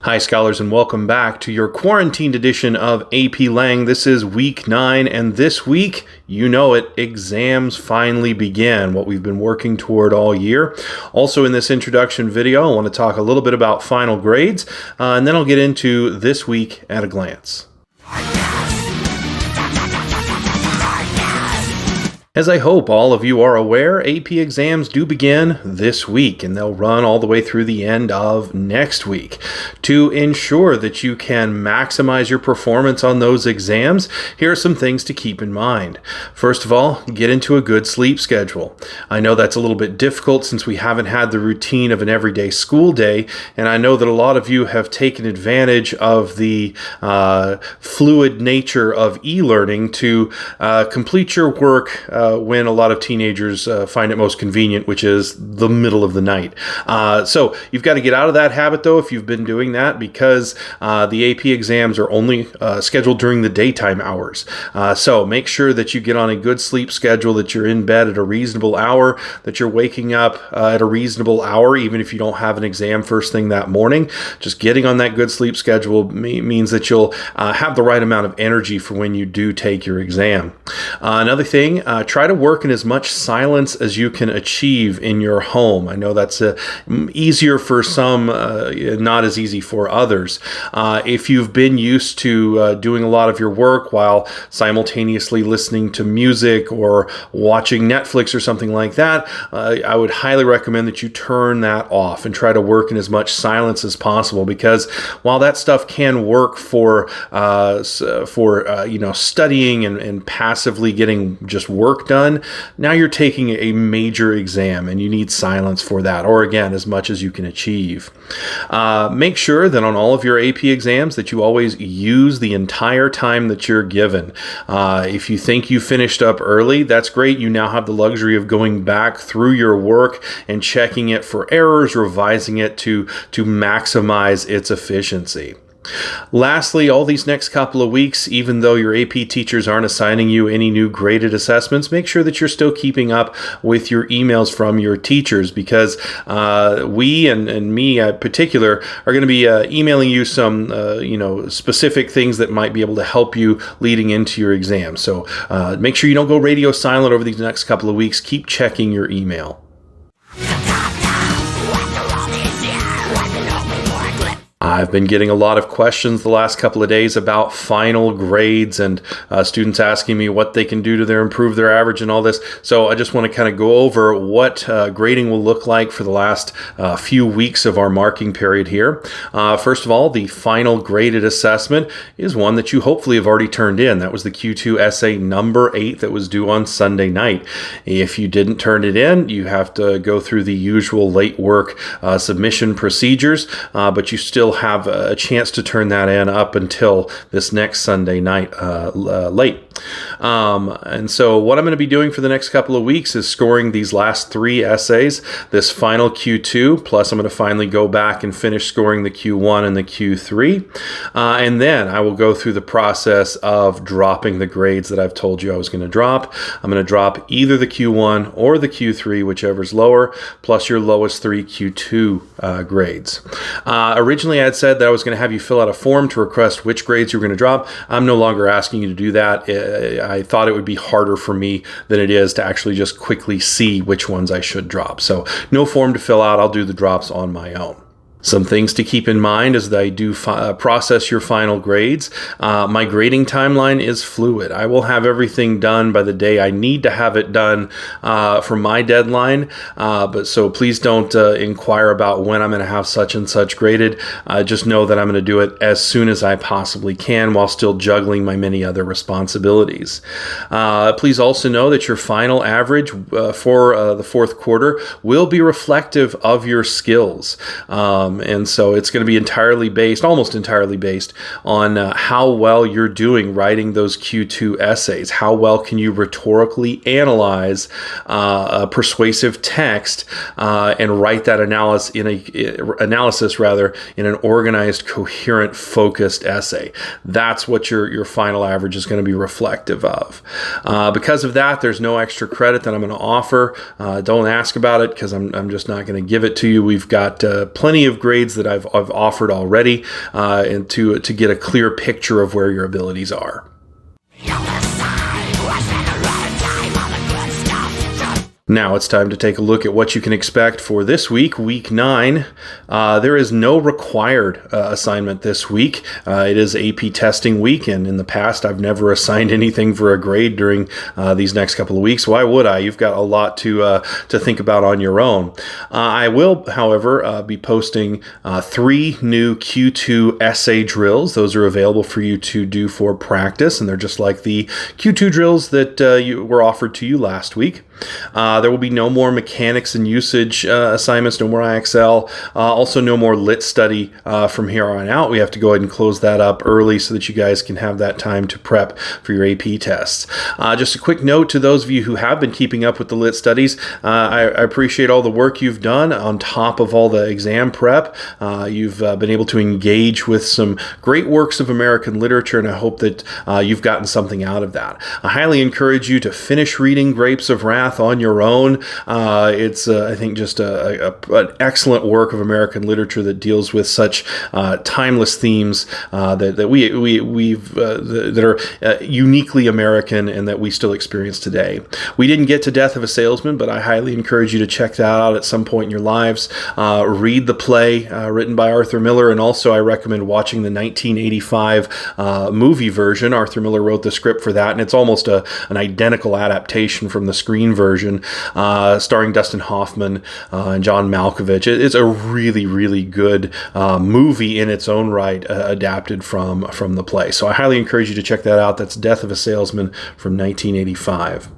Hi, scholars, and welcome back to your quarantined edition of AP Lang. This is week 9, and this week, you know it, exams finally begin, what we've been working toward all year. Also, in this introduction video, I want to talk a little bit about final grades, and then I'll get into this week at a glance. As I hope all of you are aware, AP exams do begin this week, and they'll run all the way through the end of next week. To ensure that you can maximize your performance on those exams, here are some things to keep in mind. First of all, get into a good sleep schedule. I know that's a little bit difficult since we haven't had the routine of an everyday school day, and I know that a lot of you have taken advantage of the fluid nature of e-learning to complete your work when a lot of teenagers find it most convenient, which is the middle of the night. So you've got to get out of that habit, though, if you've been doing that, because the AP exams are only scheduled during the daytime hours. So make sure that you get on a good sleep schedule, that you're in bed at a reasonable hour, that you're waking up at a reasonable hour, even if you don't have an exam first thing that morning. Just getting on that good sleep schedule means that you'll have the right amount of energy for when you do take your exam. Another thing, try to work in as much silence as you can achieve in your home. I know that's easier for some, not as easy for others. If you've been used to doing a lot of your work while simultaneously listening to music or watching Netflix or something like that, I would highly recommend that you turn that off and try to work in as much silence as possible, because while that stuff can work for studying and passively getting just work done, now you're taking a major exam and you need silence for that, or again, as much as you can achieve. Make sure that on all of your AP exams that you always use the entire time that you're given. If you think you finished up early, that's great. You now have the luxury of going back through your work and checking it for errors, revising it to maximize its efficiency. Lastly, all these next couple of weeks, even though your AP teachers aren't assigning you any new graded assessments, make sure that you're still keeping up with your emails from your teachers, because we and me in particular are going to be emailing you some specific things that might be able to help you leading into your exam. So make sure you don't go radio silent over these next couple of weeks. Keep checking your email. I've been getting a lot of questions the last couple of days about final grades and students asking me what they can do to improve their average and all this. So I just want to kind of go over what grading will look like for the last few weeks of our marking period here. First of all, the final graded assessment is one that you hopefully have already turned in. That was the Q2 essay number 8 that was due on Sunday night. If you didn't turn it in, you have to go through the usual late work submission procedures, but you still have a chance to turn that in up until this next Sunday night late. And so what I'm going to be doing for the next couple of weeks is scoring these last 3 essays, this final Q2, plus I'm going to finally go back and finish scoring the Q1 and the Q3. And then I will go through the process of dropping the grades that I've told you I was going to drop. I'm going to drop either the Q1 or the Q3, whichever's lower, plus your lowest 3 Q2 grades. Originally, I had said that I was going to have you fill out a form to request which grades you were going to drop. I'm no longer asking you to do that. I thought it would be harder for me than it is to actually just quickly see which ones I should drop. So no form to fill out. I'll do the drops on my own. Some things to keep in mind as I do process your final grades. My grading timeline is fluid. I will have everything done by the day I need to have it done for my deadline. So please don't inquire about when I'm going to have such and such graded. Just know that I'm going to do it as soon as I possibly can while still juggling my many other responsibilities. Please also know that your final average for the fourth quarter will be reflective of your skills. And so it's going to be almost entirely based on how well you're doing writing those Q2 essays. How well can you rhetorically analyze a persuasive text and write that analysis in an organized, coherent, focused essay. That's what your final average is going to be reflective of. Because of that, there's no extra credit that I'm going to offer. Don't ask about it because I'm just not going to give it to you. We've got plenty of of grades that I've offered already, and to get a clear picture of where your abilities are. Now it's time to take a look at what you can expect for this week, week 9. There is no required assignment this week. It is AP testing week, and in the past I've never assigned anything for a grade during these next couple of weeks. Why would I? You've got a lot to think about on your own. I will, however, be posting 3 new Q2 essay drills. Those are available for you to do for practice, and they're just like the Q2 drills that were offered to you last week. There will be no more mechanics and usage assignments, no more IXL, also no more lit study from here on out. We have to go ahead and close that up early so that you guys can have that time to prep for your AP tests. Just a quick note to those of you who have been keeping up with the lit studies, I appreciate all the work you've done on top of all the exam prep. You've been able to engage with some great works of American literature, and I hope that you've gotten something out of that. I highly encourage you to finish reading Grapes of Wrath on your own. It's, I think, just an excellent work of American literature that deals with such timeless themes that are uniquely American and that we still experience today. We didn't get to Death of a Salesman, but I highly encourage you to check that out at some point in your lives. Read the play written by Arthur Miller, and also I recommend watching the 1985 movie version. Arthur Miller wrote the script for that, and it's almost an identical adaptation from the screen version, starring Dustin Hoffman and John Malkovich. It's a really, really good movie in its own right, adapted from the play. So I highly encourage you to check that out. That's Death of a Salesman from 1985.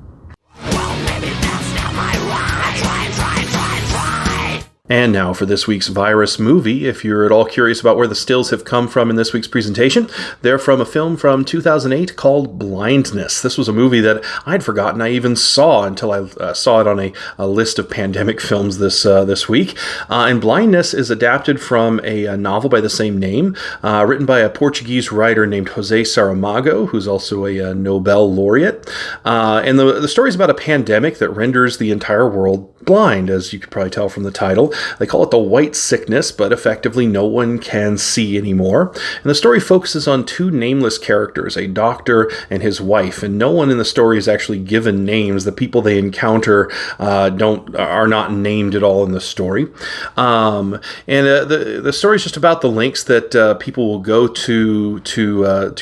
And now for this week's virus movie. If you're at all curious about where the stills have come from in this week's presentation, they're from a film from 2008 called Blindness. This was a movie that I'd forgotten I even saw until I saw it on a list of pandemic films this week. And Blindness is adapted from a novel by the same name, written by a Portuguese writer named José Saramago, who's also a Nobel laureate. And the story is about a pandemic that renders the entire world blind, as you could probably tell from the title. They call it the white sickness, but effectively no one can see anymore. And the story focuses on 2 nameless characters, a doctor and his wife, and no one in the story is actually given names. The people they encounter are not named at all in the story. The story is just about the lengths that people will go to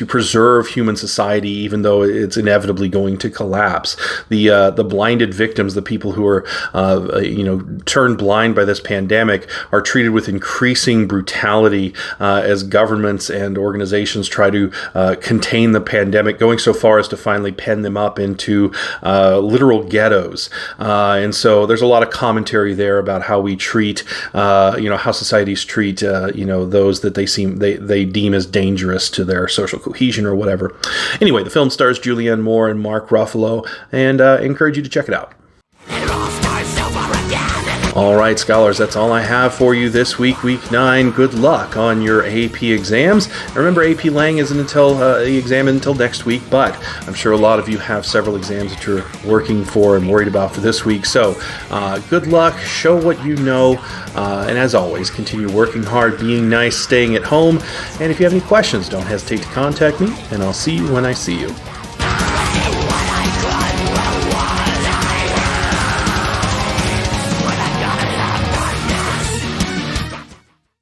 preserve human society, even though it's inevitably going to collapse. The blinded victims, the people who are turned blind by this pandemic, are treated with increasing brutality as governments and organizations try to contain the pandemic, going so far as to finally pen them up into literal ghettos. And so there's a lot of commentary there about how we treat, how societies treat, those that they deem as dangerous to their social cohesion or whatever. Anyway, the film stars Julianne Moore and Mark Ruffalo, and I encourage you to check it out. All right, scholars, that's all I have for you this week, week 9. Good luck on your AP exams. And remember, AP Lang isn't until the exam until next week, but I'm sure a lot of you have several exams that you're working for and worried about for this week. So good luck, show what you know, and as always, continue working hard, being nice, staying at home. And if you have any questions, don't hesitate to contact me, and I'll see you when I see you.